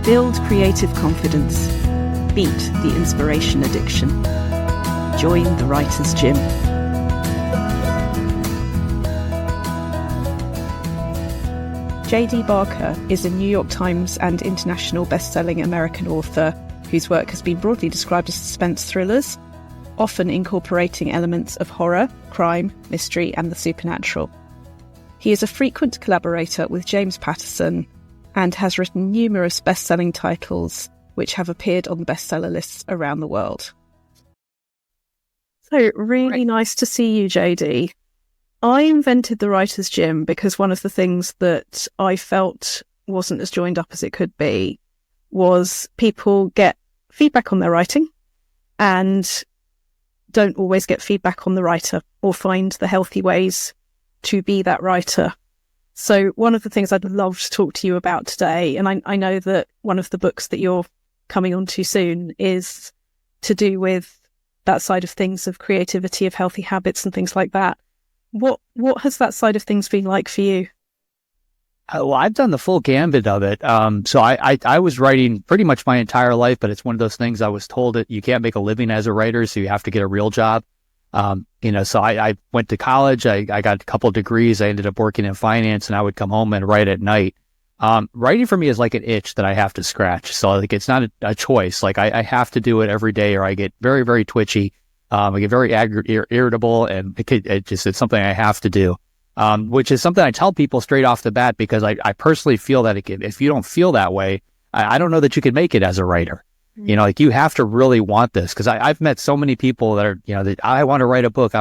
Build creative confidence. Beat the inspiration addiction. Join the Writer's Gym. J.D. Barker is a New York Times and international best-selling American author whose work has been broadly described as suspense thrillers, often incorporating elements of horror, crime, mystery, and the supernatural. He is a frequent collaborator with James Patterson and has written numerous best-selling titles which have appeared on the bestseller lists around the world. So, really nice to see you, JD. I invented the Writer's Gym because one of the things that I felt wasn't as joined up as it could be was people get feedback on their writing and don't always get feedback on the writer or find the healthy ways to be that writer. So one of the things I'd love to talk to you about today, and I know that one of the books that you're coming on to soon is to do with that side of things, of creativity, of healthy habits and things like that. What has that side of things been like for you? Well, I've done the full gambit of it. So I was writing pretty much my entire life, but it's one of those things I was told that you can't make a living as a writer, so you have to get a real job. So I went to college, I got a couple of degrees, I ended up working in finance, and I would come home and write at night. Writing for me is like an itch that I have to scratch. So like, it's not a choice. Like I have to do it every day or I get very, very twitchy. I get very irritable, and it's something I have to do. Which is something I tell people straight off the bat, because I personally feel that if you don't feel that way, I don't know that you can make it as a writer. Like you have to really want this, because I've met so many people that are, that I want to write a book,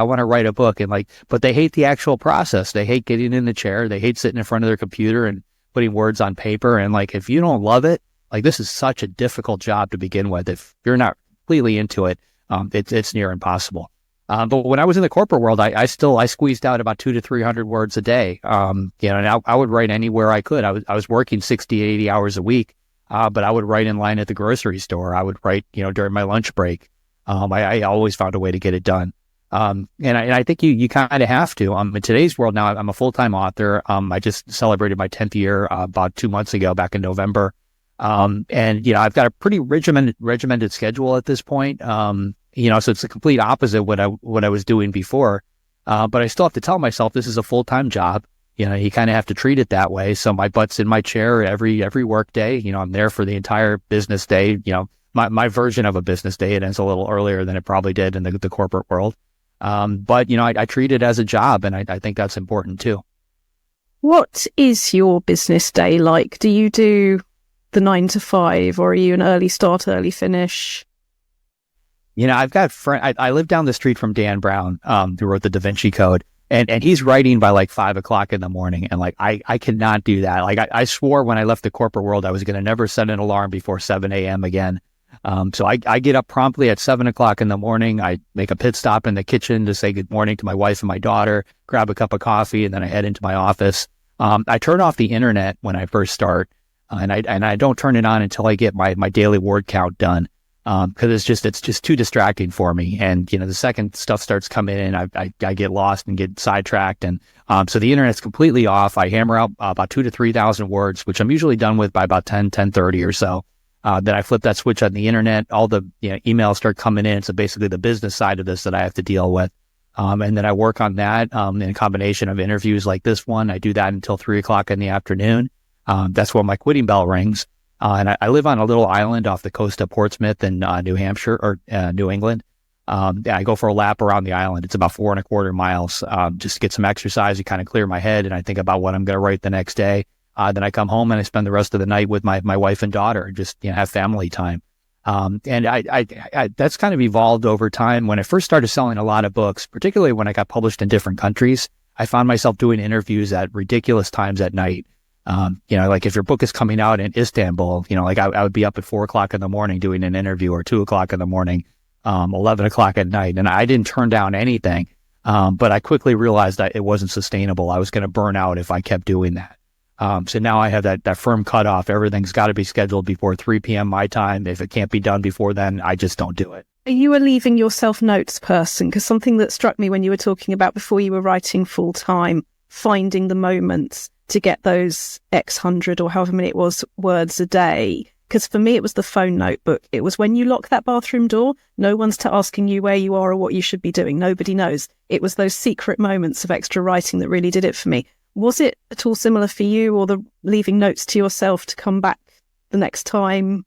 and but they hate the actual process. They hate getting in the chair. They hate sitting in front of their computer and putting words on paper. And like, if you don't love it, like this is such a difficult job to begin with. If you're not completely into it, it's near impossible. But when I was in the corporate world, I squeezed out about 200 to 300 words a day. And I would write anywhere I could. I was working 60, 80 hours a week. But I would write in line at the grocery store. I would write, during my lunch break. I always found a way to get it done. And I think you kind of have to. In today's world now, I'm a full-time author. I just celebrated my 10th year about 2 months ago, back in November. And I've got a pretty regimented schedule at this point. So it's the complete opposite what I was doing before. But I still have to tell myself this is a full-time job. You kind of have to treat it that way. So my butt's in my chair every work day. I'm there for the entire business day. My version of a business day, it ends a little earlier than it probably did in the corporate world. But I treat it as a job, and I think that's important too. What is your business day like? Do you do the 9 to 5, or are you an early start, early finish? I've got I live down the street from Dan Brown, who wrote the Da Vinci Code. And he's writing by like 5 o'clock in the morning. And like, I cannot do that. Like I swore when I left the corporate world, I was going to never set an alarm before 7 a.m. again. So I get up promptly at 7 o'clock in the morning. I make a pit stop in the kitchen to say good morning to my wife and my daughter, grab a cup of coffee, and then I head into my office. I turn off the internet when I first start, and I don't turn it on until I get my daily word count done. Because it's just too distracting for me. And, the second stuff starts coming in, I get lost and get sidetracked. And so the internet's completely off. I hammer out about 2,000 to 3,000 words, which I'm usually done with by about 10:30 or so. Then I flip that switch on the internet. All the emails start coming in. So basically the business side of this that I have to deal with. And then I work on that in a combination of interviews like this one. I do that until 3 o'clock in the afternoon. That's when my quitting bell rings. And I live on a little island off the coast of Portsmouth in New Hampshire, or New England. I go for a lap around the island. It's about 4.25 miles, just to get some exercise and kind of clear my head. And I think about what I'm going to write the next day. Then I come home and I spend the rest of the night with my wife and daughter, just have family time. And I that's kind of evolved over time. When I first started selling a lot of books, particularly when I got published in different countries, I found myself doing interviews at ridiculous times at night. Like if your book is coming out in Istanbul, like I would be up at 4 o'clock in the morning doing an interview, or 2 o'clock in the morning, 11 o'clock at night. And I didn't turn down anything. But I quickly realized that it wasn't sustainable. I was going to burn out if I kept doing that. So now I have that firm cutoff. Everything's got to be scheduled before 3 p.m. my time. If it can't be done before then, I just don't do it. Are you a leaving yourself notes person? Because something that struck me when you were talking about before you were writing full time, finding the moments to get those X hundred or however many it was words a day, Because for me, it was the phone notebook. It was when you lock that bathroom door, no one's asking you where you are or what you should be doing. Nobody knows. It was those secret moments of extra writing that really did it for me. Was it at all similar for you, or the leaving notes to yourself to come back the next time?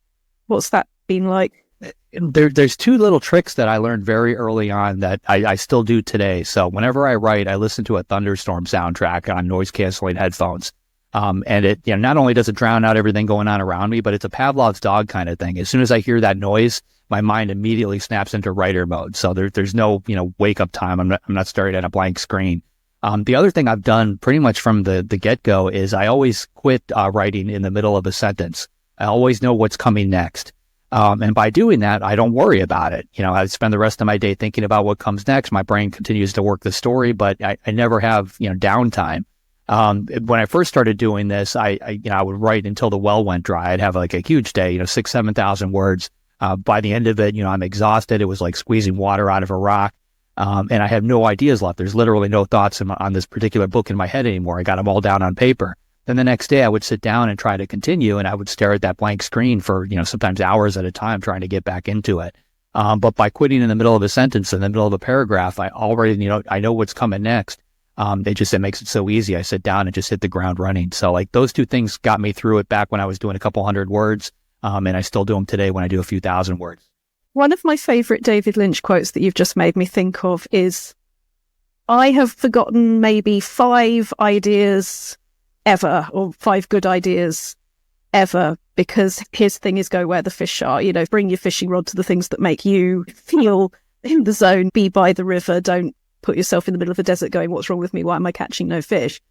What's that been like? There's two little tricks that I learned very early on that I still do today. So whenever I write, I listen to a thunderstorm soundtrack on noise canceling headphones. And it, not only does it drown out everything going on around me, but it's a Pavlov's dog kind of thing. As soon as I hear that noise, my mind immediately snaps into writer mode. So there's no, wake up time. I'm not staring at a blank screen. The other thing I've done pretty much from the get-go is I always quit writing in the middle of a sentence. I always know what's coming next. And by doing that, I don't worry about it. I spend the rest of my day thinking about what comes next. My brain continues to work the story, but I never have, downtime. When I first started doing this, I would write until the well went dry. I'd have like a huge day, 6,000 to 7,000 words. By the end of it, I'm exhausted. It was like squeezing water out of a rock. And I have no ideas left. There's literally no thoughts on this particular book in my head anymore. I got them all down on paper. Then the next day I would sit down and try to continue, and I would stare at that blank screen for, sometimes hours at a time trying to get back into it. But by quitting in the middle of a sentence, in the middle of a paragraph, I already, I know what's coming next. It makes it so easy. I sit down and just hit the ground running. So like those two things got me through it back when I was doing a couple hundred words. And I still do them today when I do a few thousand words. One of my favorite David Lynch quotes that you've just made me think of is, I have forgotten maybe 5 ideas ever, or 5 good ideas ever, because his thing is go where the fish are. Bring your fishing rod to the things that make you feel in the zone. Be by the river. Don't put yourself in the middle of a desert going, what's wrong with me? Why am I catching no fish?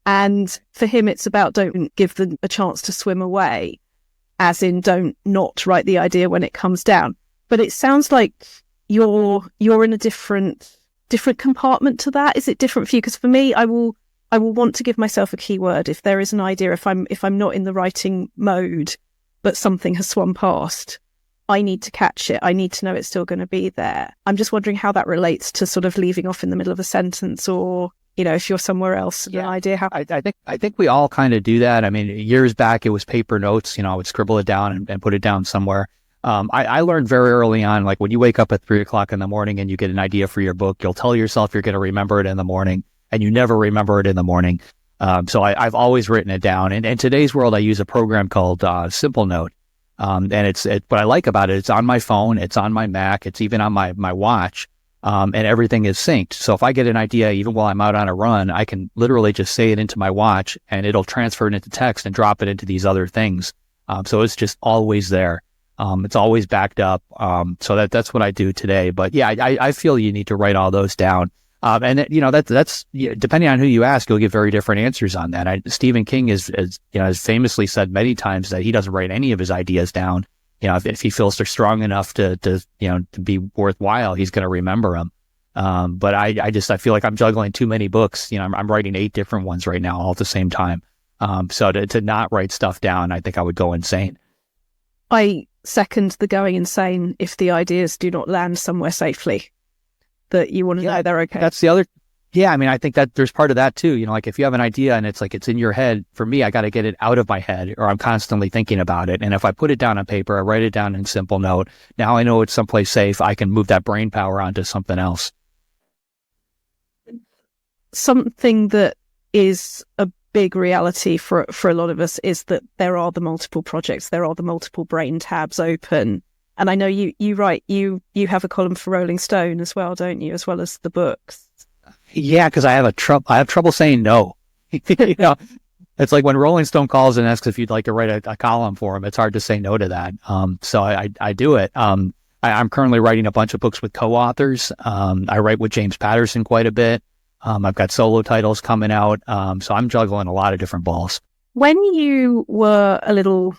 And for him, it's about don't give them a chance to swim away, as in don't not write the idea when it comes down. But it sounds like you're in a different compartment to that. Is it different for you? Because for me, I will want to give myself a keyword if there is an idea. If I'm not in the writing mode, but something has swum past, I need to catch it. I need to know it's still going to be there. I'm just wondering how that relates to sort of leaving off in the middle of a sentence, or, if you're somewhere else, an idea. How I think we all kind of do that. I mean, years back, it was paper notes. I would scribble it down and put it down somewhere. I learned very early on, like when you wake up at 3:00 in the morning and you get an idea for your book, you'll tell yourself you're going to remember it in the morning, and you never remember it in the morning. So I've always written it down. And in today's world, I use a program called Simple Note. And what I like about it, it's on my phone, it's on my Mac, it's even on my watch, and everything is synced. So if I get an idea, even while I'm out on a run, I can literally just say it into my watch, and it'll transfer it into text and drop it into these other things. So it's just always there. It's always backed up. So that's what I do today. But yeah, I feel you need to write all those down. And that's depending on who you ask, you'll get very different answers on that. Stephen King has famously said many times that he doesn't write any of his ideas down. If he feels they're strong enough to be worthwhile, he's going to remember them. But I feel like I'm juggling too many books. I'm writing 8 different ones right now all at the same time. So to not write stuff down, I think I would go insane. I second the going insane if the ideas do not land somewhere safely, that you want to know they're okay. That's the other. Yeah. I mean, I think that there's part of that too. Like if you have an idea and it's in your head, for me, I got to get it out of my head, or I'm constantly thinking about it. And if I put it down on paper, I write it down in Simple Note. Now I know it's someplace safe. I can move that brain power onto something else. Something that is a big reality for a lot of us is that there are the multiple projects, there are the multiple brain tabs open. And I know you write, you have a column for Rolling Stone as well, don't you, as well as the books? Yeah, because I have trouble saying no. It's like when Rolling Stone calls and asks if you'd like to write a column for them, it's hard to say no to that. So I do it. I'm currently writing a bunch of books with co-authors. I write with James Patterson quite a bit. I've got solo titles coming out. So I'm juggling a lot of different balls. When you were a little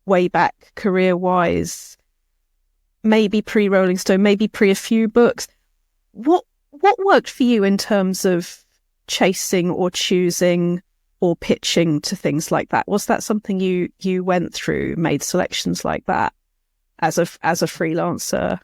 way back career-wise, maybe pre-Rolling Stone, maybe pre a few books, what worked for you in terms of chasing or choosing or pitching to things like that? Was that something you went through, made selections like that as a freelancer?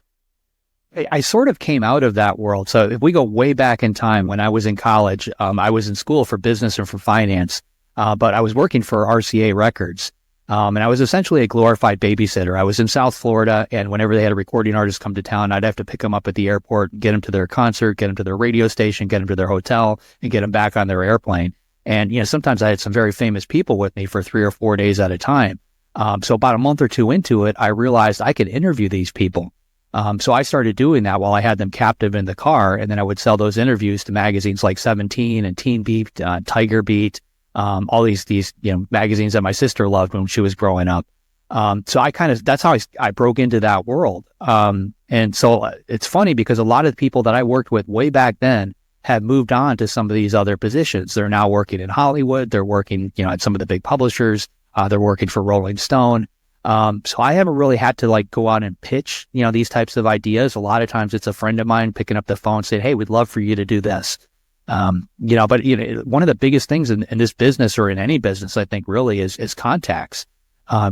I sort of came out of that world. So if we go way back in time, when I was in college, I was in school for business and for finance, but I was working for RCA Records. And I was essentially a glorified babysitter. I was in South Florida, and whenever they had a recording artist come to town, I'd have to pick them up at the airport, get them to their concert, get them to their radio station, get them to their hotel, and get them back on their airplane. And, sometimes I had some very famous people with me for 3 or 4 days at a time. So about a month or two into it, I realized I could interview these people. So I started doing that while I had them captive in the car, and then I would sell those interviews to magazines like 17 and Teen Beat, Tiger Beat, all these magazines that my sister loved when she was growing up. So that's how I broke into that world. And so it's funny because a lot of the people that I worked with way back then have moved on to some of these other positions. They're now working in Hollywood. They're working, at some of the big publishers. They're working for Rolling Stone. So I haven't really had to go out and pitch, these types of ideas. A lot of times it's a friend of mine picking up the phone saying, "Hey, we'd love for you to do this." But one of the biggest things in this business or in any business, I think really is contacts.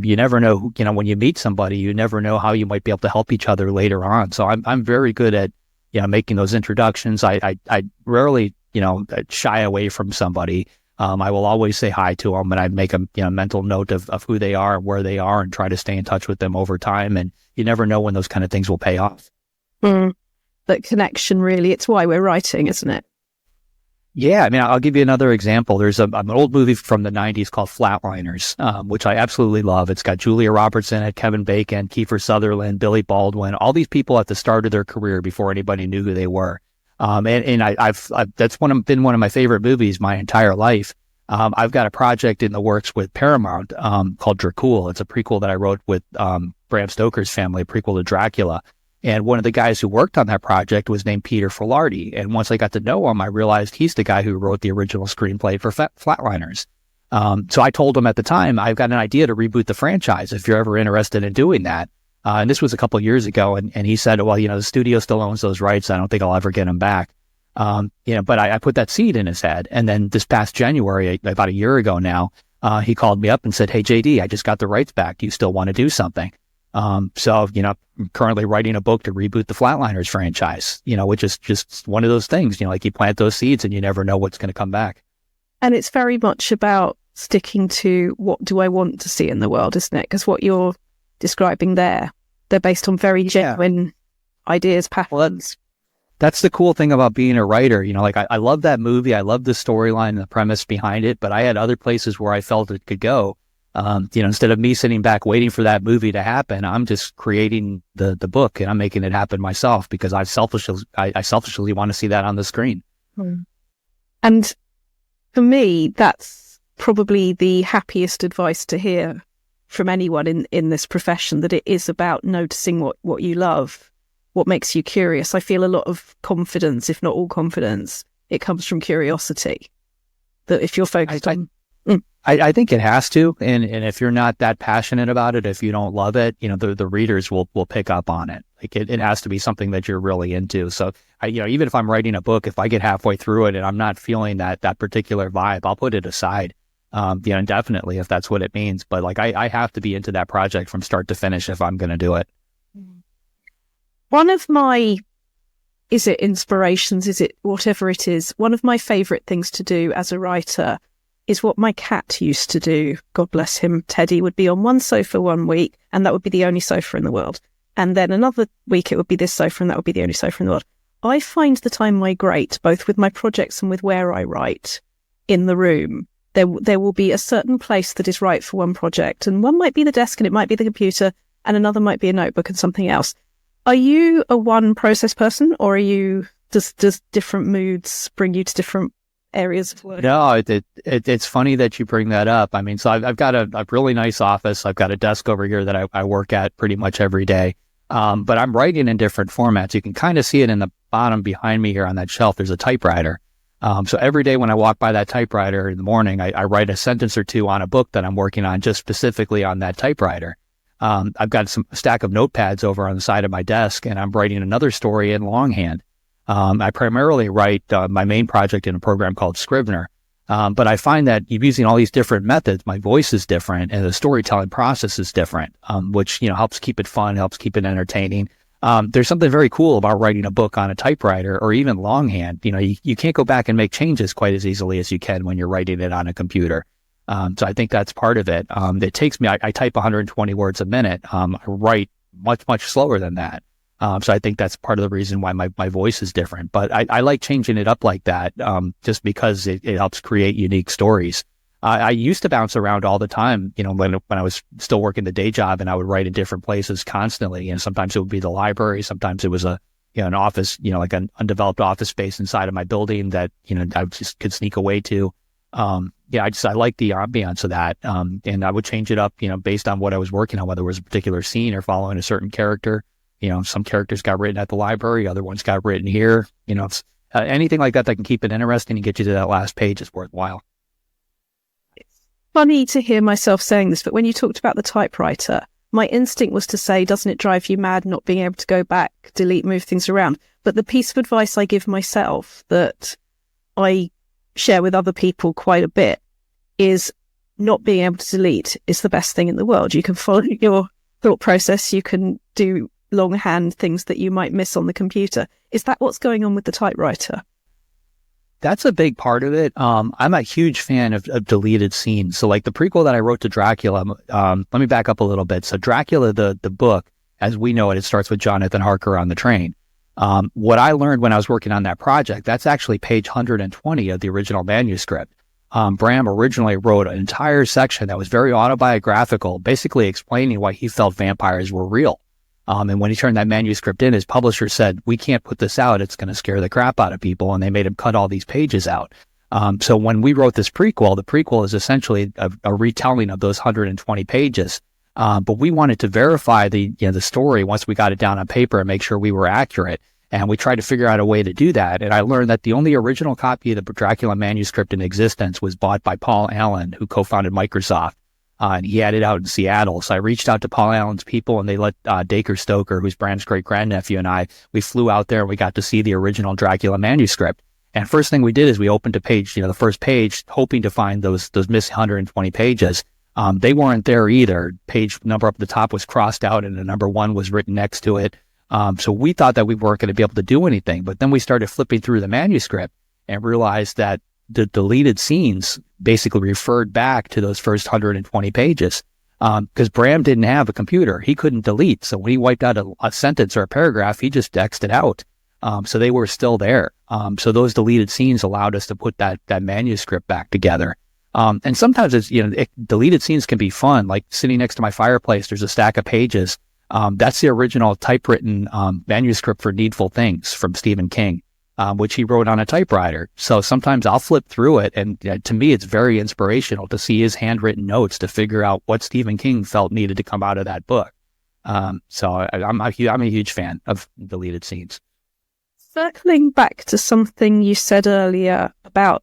You never know who, when you meet somebody, you never know how you might be able to help each other later on. So I'm very good at, making those introductions. I rarely, shy away from somebody. I will always say hi to them, and I make a mental note of who they are and where they are and try to stay in touch with them over time. And you never know when those kind of things will pay off. That connection, really, it's why we're writing, isn't it? Yeah, I mean, I'll give you another example. There's an old movie from the 90s called Flatliners, which I absolutely love. It's got Julia Roberts in it, Kevin Bacon, Kiefer Sutherland, Billy Baldwin, all these people at the start of their career before anybody knew who they were. And I've that's been one of my favorite movies my entire life. I've got a project in the works with Paramount called Dracula. It's a prequel that I wrote with Bram Stoker's family, a prequel to Dracula. And one of the guys who worked on that project was named Peter Filardi. And once I got to know him, I realized he's the guy who wrote the original screenplay for Flatliners. So I told him at the time, I've got an idea to reboot the franchise if you're ever interested in doing that. And this was a couple of years ago. And he said, well, the studio still owns those rights. I don't think I'll ever get them back. But I put that seed in his head. And then this past January, about a year ago now, he called me up and said, "Hey, JD, I just got the rights back. Do you still want to do something?" So, I'm currently writing a book to reboot the Flatliners franchise, which is just one of those things, you plant those seeds and you never know what's going to come back. And it's very much about sticking to what do I want to see in the world, isn't it? Because what you're describing there, they're based on very genuine ideas, patterns. That's the cool thing about being a writer. I love that movie. I love the storyline and the premise behind it, but I had other places where I felt it could go. Instead of me sitting back waiting for that movie to happen, I'm just creating the book and I'm making it happen myself because I selfishly want to see that on the screen. And for me, that's probably the happiest advice to hear from anyone in this profession, that it is about noticing what you love, what makes you curious. I feel a lot of confidence, if not all confidence, it comes from curiosity. That if you're focused on... I think it has to. And if you're not that passionate about it, if you don't love it, the readers will pick up on it. It has to be something that you're really into. So, even if I'm writing a book, if I get halfway through it and I'm not feeling that particular vibe, I'll put it aside, indefinitely if that's what it means. But I have to be into that project from start to finish if I'm going to do it. One of my, is it inspirations? Is it whatever it is? One of my favorite things to do as a writer is what my cat used to do. God bless him. Teddy would be on one sofa one week, and that would be the only sofa in the world. And then another week it would be this sofa, and that would be the only sofa in the world. I find that I migrate, both with my projects and with where I write, in the room. There will be a certain place that is right for one project, and one might be the desk and it might be the computer, and another might be a notebook and something else. Are you a one process person, or does different moods bring you to different areas of work? No, it's funny that you bring that up. I mean, so I've got a really nice office. I've got a desk over here that I work at pretty much every day. But I'm writing in different formats. You can kind of see it in the bottom behind me here on that shelf. There's a typewriter. So every day when I walk by that typewriter in the morning, I write a sentence or two on a book that I'm working on just specifically on that typewriter. I've got a stack of notepads over on the side of my desk, and I'm writing another story in longhand. I primarily write my main project in a program called Scrivener. But I find that using all these different methods, my voice is different and the storytelling process is different, which, helps keep it fun, helps keep it entertaining. There's something very cool about writing a book on a typewriter or even longhand. You can't go back and make changes quite as easily as you can when you're writing it on a computer. So I think that's part of it. It takes me, I type 120 words a minute. I write much slower than that. So I think that's part of the reason why my voice is different. But I like changing it up like that, just because it helps create unique stories. I used to bounce around all the time, when I was still working the day job, and I would write in different places constantly. And sometimes it would be the library. Sometimes it was an office, like an undeveloped office space inside of my building that, I just could sneak away to. I like the ambiance of that. And I would change it up, based on what I was working on, whether it was a particular scene or following a certain character. Some characters got written at the library, other ones got written here. Anything like that can keep it interesting and get you to that last page is worthwhile. It's funny to hear myself saying this, but when you talked about the typewriter, my instinct was to say, doesn't it drive you mad not being able to go back, delete, move things around? But the piece of advice I give myself that I share with other people quite a bit is not being able to delete is the best thing in the world. You can follow your thought process. You can do longhand things that you might miss on the computer. Is that what's going on with the typewriter? That's a big part of it. I'm a huge fan of deleted scenes. So like the prequel that I wrote to Dracula, let me back up a little bit. So Dracula, the book, as we know it, it starts with Jonathan Harker on the train. What I learned when I was working on that project, that's actually page 120 of the original manuscript. Bram originally wrote an entire section that was very autobiographical, basically explaining why he felt vampires were real. And when he turned that manuscript in, his publisher said, we can't put this out. It's going to scare the crap out of people. And they made him cut all these pages out. So when we wrote this prequel, the prequel is essentially a retelling of those 120 pages. But we wanted to verify the story once we got it down on paper and make sure we were accurate. And we tried to figure out a way to do that. And I learned that the only original copy of the Dracula manuscript in existence was bought by Paul Allen, who co-founded Microsoft. And he had it out in Seattle. So I reached out to Paul Allen's people, and they let Dacre Stoker, who's Bram's great-grandnephew, and we flew out there and we got to see the original Dracula manuscript. And first thing we did is we opened a page, the first page, hoping to find those missing 120 pages. They weren't there either. Page number up at the top was crossed out and the number 1 was written next to it. So we thought that we weren't going to be able to do anything. But then we started flipping through the manuscript and realized that the deleted scenes basically referred back to those first 120 pages. Because Bram didn't have a computer. He couldn't delete. So when he wiped out a sentence or a paragraph, he just X'd it out. So they were still there. So those deleted scenes allowed us to put that manuscript back together. And sometimes it's, deleted scenes can be fun. Like sitting next to my fireplace, there's a stack of pages. That's the original typewritten manuscript for Needful Things from Stephen King, which he wrote on a typewriter. So sometimes I'll flip through it, and to me, it's very inspirational to see his handwritten notes to figure out what Stephen King felt needed to come out of that book. So I'm a huge fan of deleted scenes. Circling back to something you said earlier about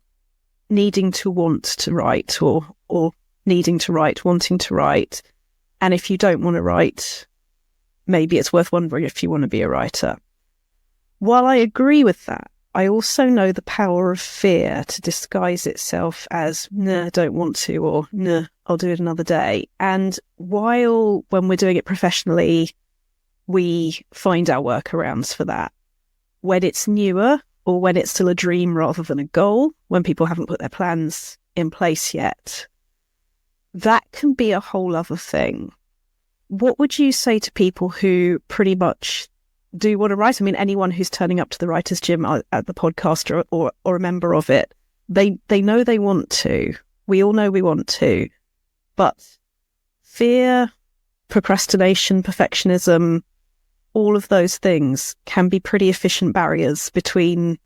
needing to want to write or needing to write, wanting to write. And if you don't want to write, maybe it's worth wondering if you want to be a writer. While I agree with that, I also know the power of fear to disguise itself as, nah, don't want to, or nah, I'll do it another day. And while when we're doing it professionally, we find our workarounds for that. When it's newer, or when it's still a dream rather than a goal, when people haven't put their plans in place yet, that can be a whole other thing. What would you say to people who pretty much do want to write? I mean, anyone who's turning up to the Writers' Gym at the podcast or a member of it, they know they want to. We all know we want to. But fear, procrastination, perfectionism, all of those things can be pretty efficient barriers between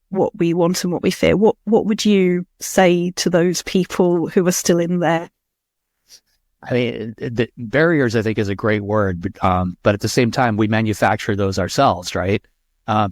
what we want and what we fear. What would you say to those people who are still in there? I mean, the barriers, I think, is a great word, but at the same time, we manufacture those ourselves, right?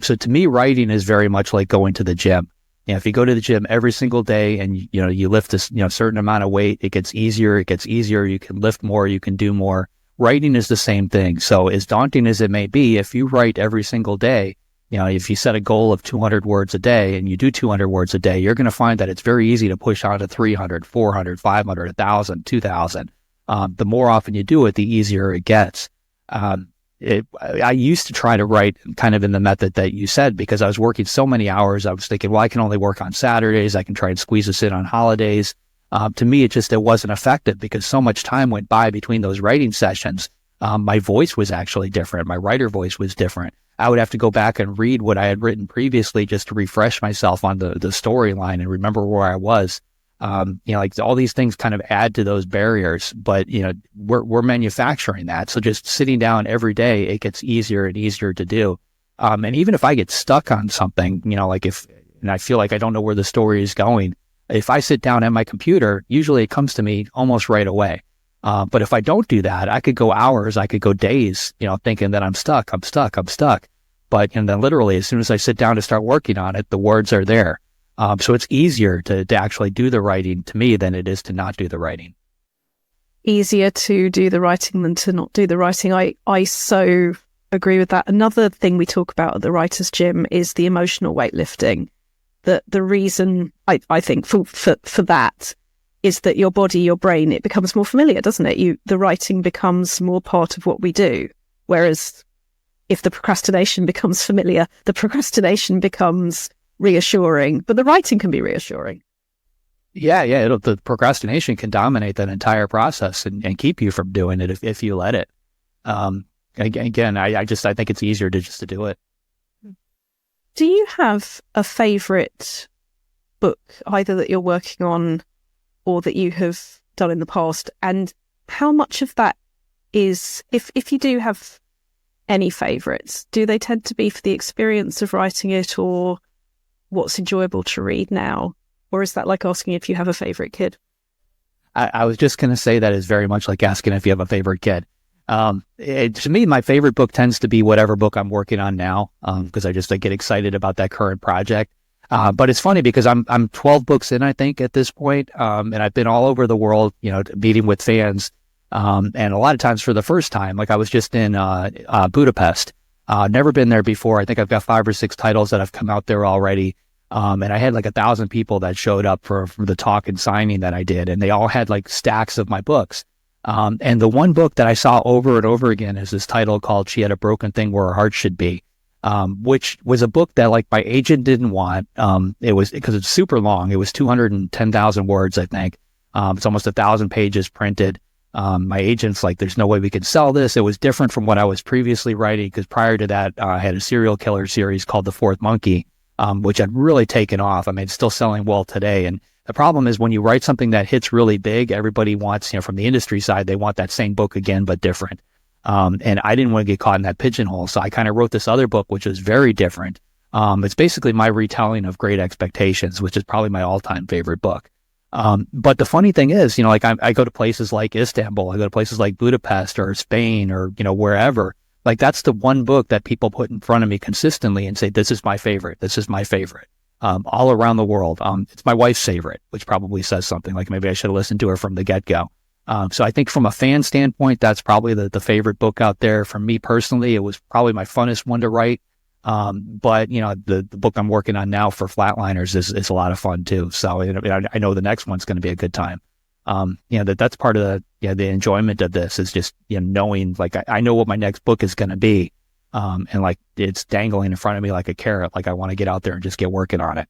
So to me, writing is very much like going to the gym. If you go to the gym every single day and you lift this certain amount of weight, it gets easier. You can lift more. You can do more. Writing is the same thing. So as daunting as it may be, if you write every single day, if you set a goal of 200 words a day and you do 200 words a day, you're going to find that it's very easy to push on to 300, 400, 500, 1,000, 2,000. The more often you do it, the easier it gets. I used to try to write kind of in the method that you said, because I was working so many hours. I was thinking, well, I can only work on Saturdays. I can try and squeeze this in on holidays. To me, it wasn't effective because so much time went by between those writing sessions. My voice was actually different. My writer voice was different. I would have to go back and read what I had written previously just to refresh myself on the storyline and remember where I was. Like all these things kind of add to those barriers, but we're manufacturing that. So just sitting down every day, it gets easier and easier to do. And even if I get stuck on something, and I feel like I don't know where the story is going, if I sit down at my computer, usually it comes to me almost right away. But if I don't do that, I could go hours, I could go days, thinking that I'm stuck. But then literally, as soon as I sit down to start working on it, the words are there. So it's easier to actually do the writing to me than it is to not do the writing. Easier to do the writing than to not do the writing. I so agree with that. Another thing we talk about at the Writers' Gym is the emotional weightlifting. That the reason I think for that is that your body, your brain, it becomes more familiar, doesn't it? The writing becomes more part of what we do. Whereas if the procrastination becomes familiar, the procrastination becomes reassuring, but the writing can be reassuring. Yeah. The procrastination can dominate that entire process and keep you from doing it if you let it. Again, I think it's easier to do it. Do you have a favorite book, either that you're working on or that you have done in the past? And how much of that is, if you do have any favorites, do they tend to be for the experience of writing it or what's enjoyable to read now? Or is that like asking if you have a favorite kid? I was just going to say that is very much like asking if you have a favorite kid. To me, my favorite book tends to be whatever book I'm working on now, because I get excited about that current project. But it's funny because I'm 12 books in, I think, at this point. And I've been all over the world, meeting with fans. And a lot of times for the first time, like I was just in Budapest, never been there before. I think I've got 5 or 6 titles that have come out there already. And I had like 1,000 people that showed up for the talk and signing that I did. And they all had like stacks of my books. And the one book that I saw over and over again is this title called She Had a Broken Thing Where Her Heart Should Be, which was a book that like my agent didn't want. It was because it's super long. It was 210,000 words, I think. It's almost 1,000 pages printed. My agent's like, there's no way we could sell this. It was different from what I was previously writing because prior to that, I had a serial killer series called The Fourth Monkey, which had really taken off. I mean, it's still selling well today. And the problem is when you write something that hits really big, everybody wants, from the industry side, they want that same book again, but different. And I didn't want to get caught in that pigeonhole. So I kind of wrote this other book, which is very different. It's basically my retelling of Great Expectations, which is probably my all-time favorite book. But the funny thing is, like I go to places like Istanbul, I go to places like Budapest or Spain or, wherever. Like that's the one book that people put in front of me consistently and say, this is my favorite. This is my favorite. All around the world. It's my wife's favorite, which probably says something. Like maybe I should have listened to her from the get-go. So I think from a fan standpoint, that's probably the favorite book out there. For me personally, it was probably my funnest one to write. But the book I'm working on now for Flatliners is a lot of fun too. So I know the next one's going to be a good time. That's part of the enjoyment of this is just knowing like I know what my next book is going to be. And like it's dangling in front of me like a carrot. Like I want to get out there and just get working on it.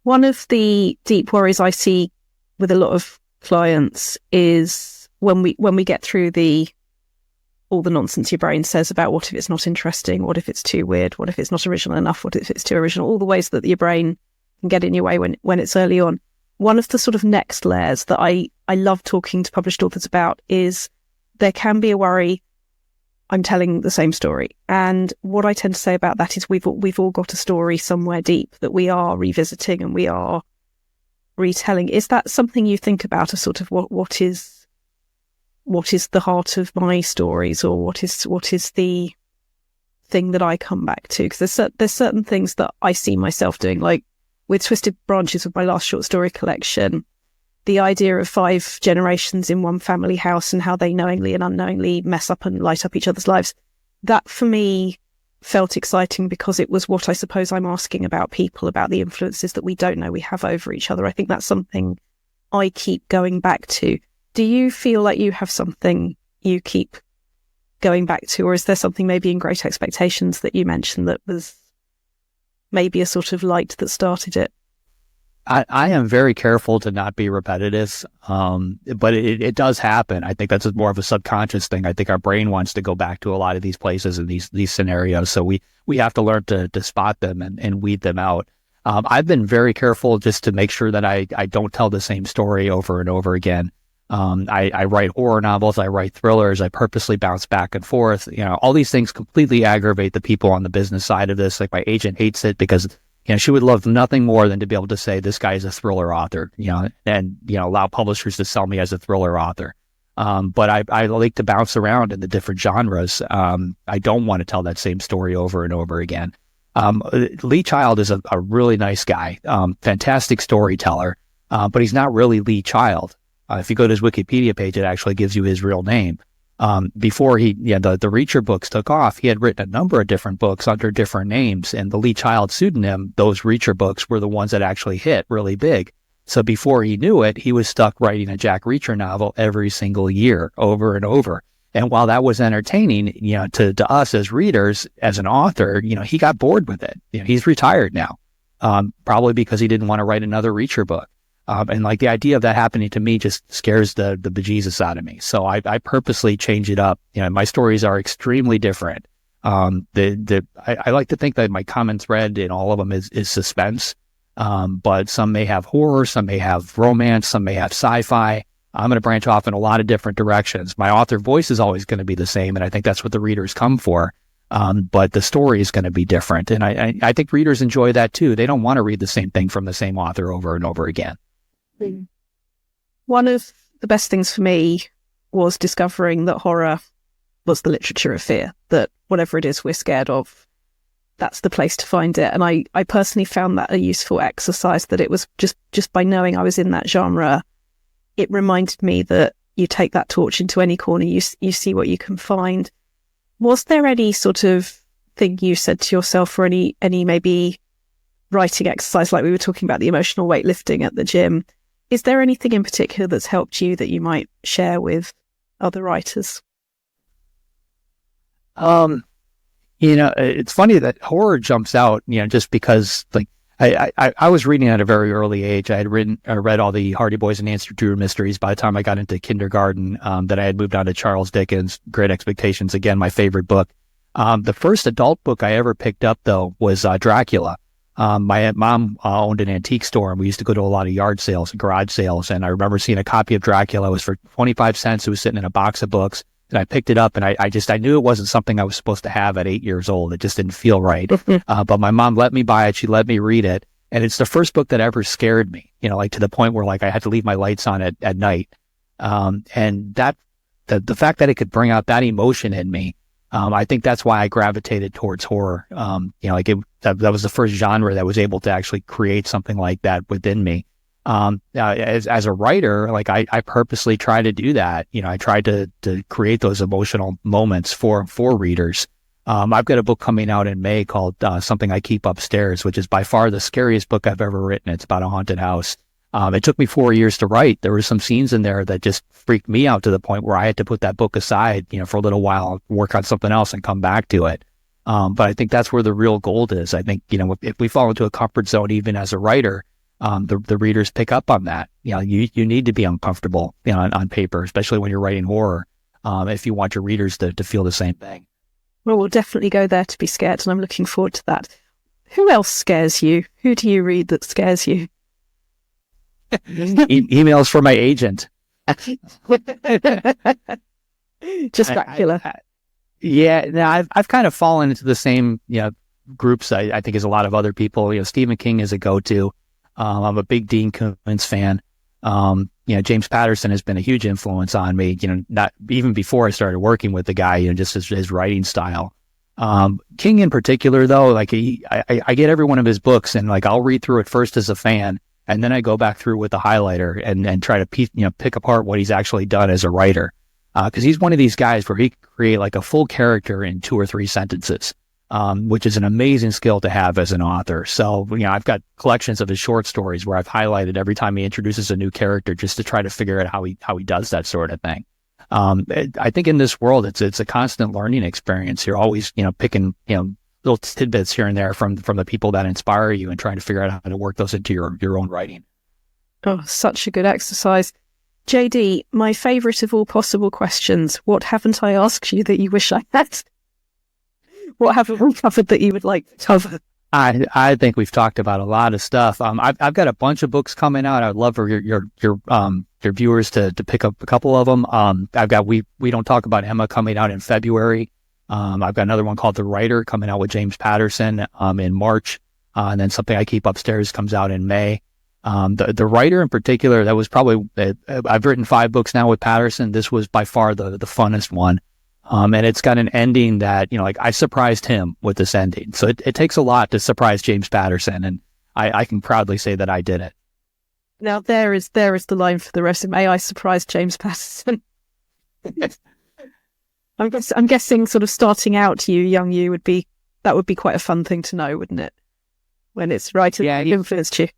One of the deep worries I see with a lot of clients is when we get through all the nonsense your brain says about what if it's not interesting, what if it's too weird, what if it's not original enough, what if it's too original, all the ways that your brain can get in your way when it's early on. One of the sort of next layers that I love talking to published authors about is there can be a worry I'm telling the same story. And what I tend to say about that is we've all got a story somewhere deep that we are revisiting and we are retelling. Is that something you think about, a sort of what is the heart of my stories, or what is the thing that I come back to? Because there's certain things that I see myself doing, like with Twisted Branches, with my last short story collection, the idea of 5 generations in one family house and how they knowingly and unknowingly mess up and light up each other's lives. That for me felt exciting because it was what I suppose I'm asking about people, about the influences that we don't know we have over each other. I think that's something I keep going back to. Do you feel like you have something you keep going back to, or is there something maybe in Great Expectations that you mentioned that was maybe a sort of light that started it? I am very careful to not be repetitive, but it does happen. I think that's more of a subconscious thing. I think our brain wants to go back to a lot of these places and these scenarios. So we have to learn to spot them and weed them out. I've been very careful just to make sure that I don't tell the same story over and over again. I write horror novels, I write thrillers, I purposely bounce back and forth. All these things completely aggravate the people on the business side of this. Like my agent hates it because she would love nothing more than to be able to say, this guy is a thriller author, and allow publishers to sell me as a thriller author. But I like to bounce around in the different genres. I don't want to tell that same story over and over again. Lee Child is a really nice guy, fantastic storyteller, but he's not really Lee Child. If you go to his Wikipedia page, it actually gives you his real name. Before the Reacher books took off, he had written a number of different books under different names, and the Lee Child pseudonym, those Reacher books were the ones that actually hit really big. So before he knew it, he was stuck writing a Jack Reacher novel every single year, over and over. And while that was entertaining, to us as readers, as an author, he got bored with it. He's retired now, probably because he didn't want to write another Reacher book. And like the idea of that happening to me just scares the bejesus out of me. So I purposely change it up. My stories are extremely different. I like to think that my common thread in all of them is suspense. But some may have horror, some may have romance, some may have sci-fi. I'm going to branch off in a lot of different directions. My author voice is always going to be the same, and I think that's what the readers come for. But the story is going to be different. And I think readers enjoy that too. They don't want to read the same thing from the same author over and over again. One of the best things for me was discovering that horror was the literature of fear, that whatever it is we're scared of, that's the place to find it. And I personally found that a useful exercise, that it was just by knowing I was in that genre, it reminded me that you take that torch into any corner, you see what you can find. Was there any sort of thing you said to yourself, or any maybe writing exercise, like we were talking about the emotional weightlifting at the gym? Is there anything in particular that's helped you that you might share with other writers? It's funny that horror jumps out, just because I was reading at a very early age. I had read all the Hardy Boys and Nancy Drew mysteries by the time I got into kindergarten. That I had moved on to Charles Dickens' Great Expectations, again, my favorite book. The first adult book I ever picked up, though, was Dracula. My mom owned an antique store, and we used to go to a lot of yard sales and garage sales. And I remember seeing a copy of Dracula. It was for 25 cents. It was sitting in a box of books. And I picked it up, and I knew it wasn't something I was supposed to have at 8 years old. It just didn't feel right. But my mom let me buy it. She let me read it. And it's the first book that ever scared me, to the point where I had to leave my lights on at night. And that the fact that it could bring out that emotion in me, I think that's why I gravitated towards horror. That was the first genre that was able to actually create something like that within me. As a writer, I purposely try to do that. I try to create those emotional moments for readers. I've got a book coming out in May called Something I Keep Upstairs, which is by far the scariest book I've ever written. It's about a haunted house. It took me 4 years to write. There were some scenes in there that just freaked me out to the point where I had to put that book aside, for a little while, work on something else and come back to it. But I think that's where the real gold is. I think, if we fall into a comfort zone, even as a writer, the readers pick up on that. You need to be uncomfortable on paper, especially when you're writing horror, if you want your readers to feel the same thing. Well, we'll definitely go there to be scared, and I'm looking forward to that. Who else scares you? Who do you read that scares you? Emails from my agent. Just Dracula. I've kind of fallen into the same groups. I think as a lot of other people. Stephen King is a go-to. I'm a big Dean Koontz fan. James Patterson has been a huge influence on me. Not even before I started working with the guy. Just his writing style. King in particular, though, I get every one of his books, and I'll read through it first as a fan. And then I go back through with the highlighter and try to pick apart what he's actually done as a writer. Because he's one of these guys where he can create a full character in 2 or 3 sentences, which is an amazing skill to have as an author. So, I've got collections of his short stories where I've highlighted every time he introduces a new character just to try to figure out how he does that sort of thing. I think in this world, it's a constant learning experience. You're always, picking, little tidbits here and there from the people that inspire you, and trying to figure out how to work those into your own writing. Oh, such a good exercise. JD, my favourite of all possible questions. What haven't I asked you that you wish I had? What haven't we covered that you would like to cover? I think we've talked about a lot of stuff. I've got a bunch of books coming out. I'd love for your viewers to pick up a couple of them. I've got We Don't Talk About Emma coming out in February. I've got another one called The Writer coming out with James Patterson in March, and then Something I Keep Upstairs comes out in May. The Writer in particular, that was probably I've written 5 books now with Patterson. This was by far the funnest one. And it's got an ending that, like, I surprised him with this ending. So it takes a lot to surprise James Patterson, and I can proudly say that I did it. Now there is the line for the resume. I surprised James Patterson. I'm guessing sort of starting out young you would be quite a fun thing to know, wouldn't it? When it's writers influenced you.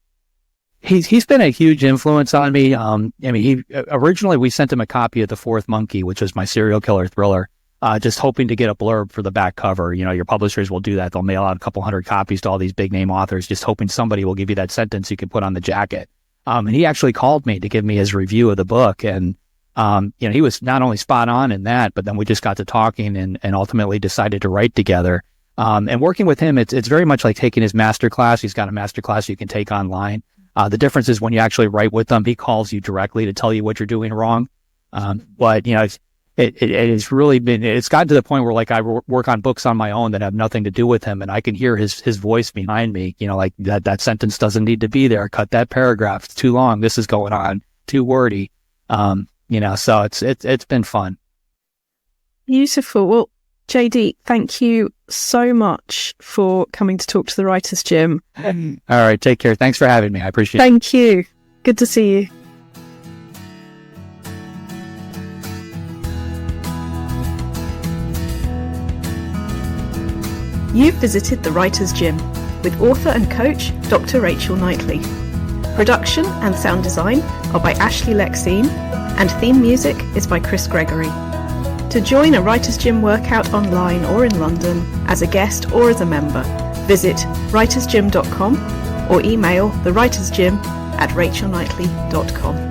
He's been a huge influence on me. He originally, we sent him a copy of The Fourth Monkey, which was my serial killer thriller, just hoping to get a blurb for the back cover. Your publishers will do that. They'll mail out a couple hundred copies to all these big name authors, just hoping somebody will give you that sentence you can put on the jacket. And he actually called me to give me his review of the book. And, he was not only spot on in that, but then we just got to talking and ultimately decided to write together. And working with him, it's very much like taking his master class. He's got a master class you can take online. The difference is when you actually write with him, he calls you directly to tell you what you're doing wrong. But it's really been, it's gotten to the point where, like, I work on books on my own that have nothing to do with him, and I can hear his voice behind me, like that sentence doesn't need to be there. Cut that paragraph. It's too long. This is going on. Too wordy. So it's been fun. Beautiful. Well, JD, thank you so much for coming to talk to the Writers' Gym. All right. Take care. Thanks for having me. I appreciate it. Thank you. Good to see you. You've visited the Writers' Gym with author and coach Dr. Rachel Knightley. Production and sound design are by Ashley Lexine, and theme music is by Chris Gregory. To join a Writers' Gym workout online or in London, as a guest or as a member, visit writersgym.com or email thewritersgym@rachelknightley.com.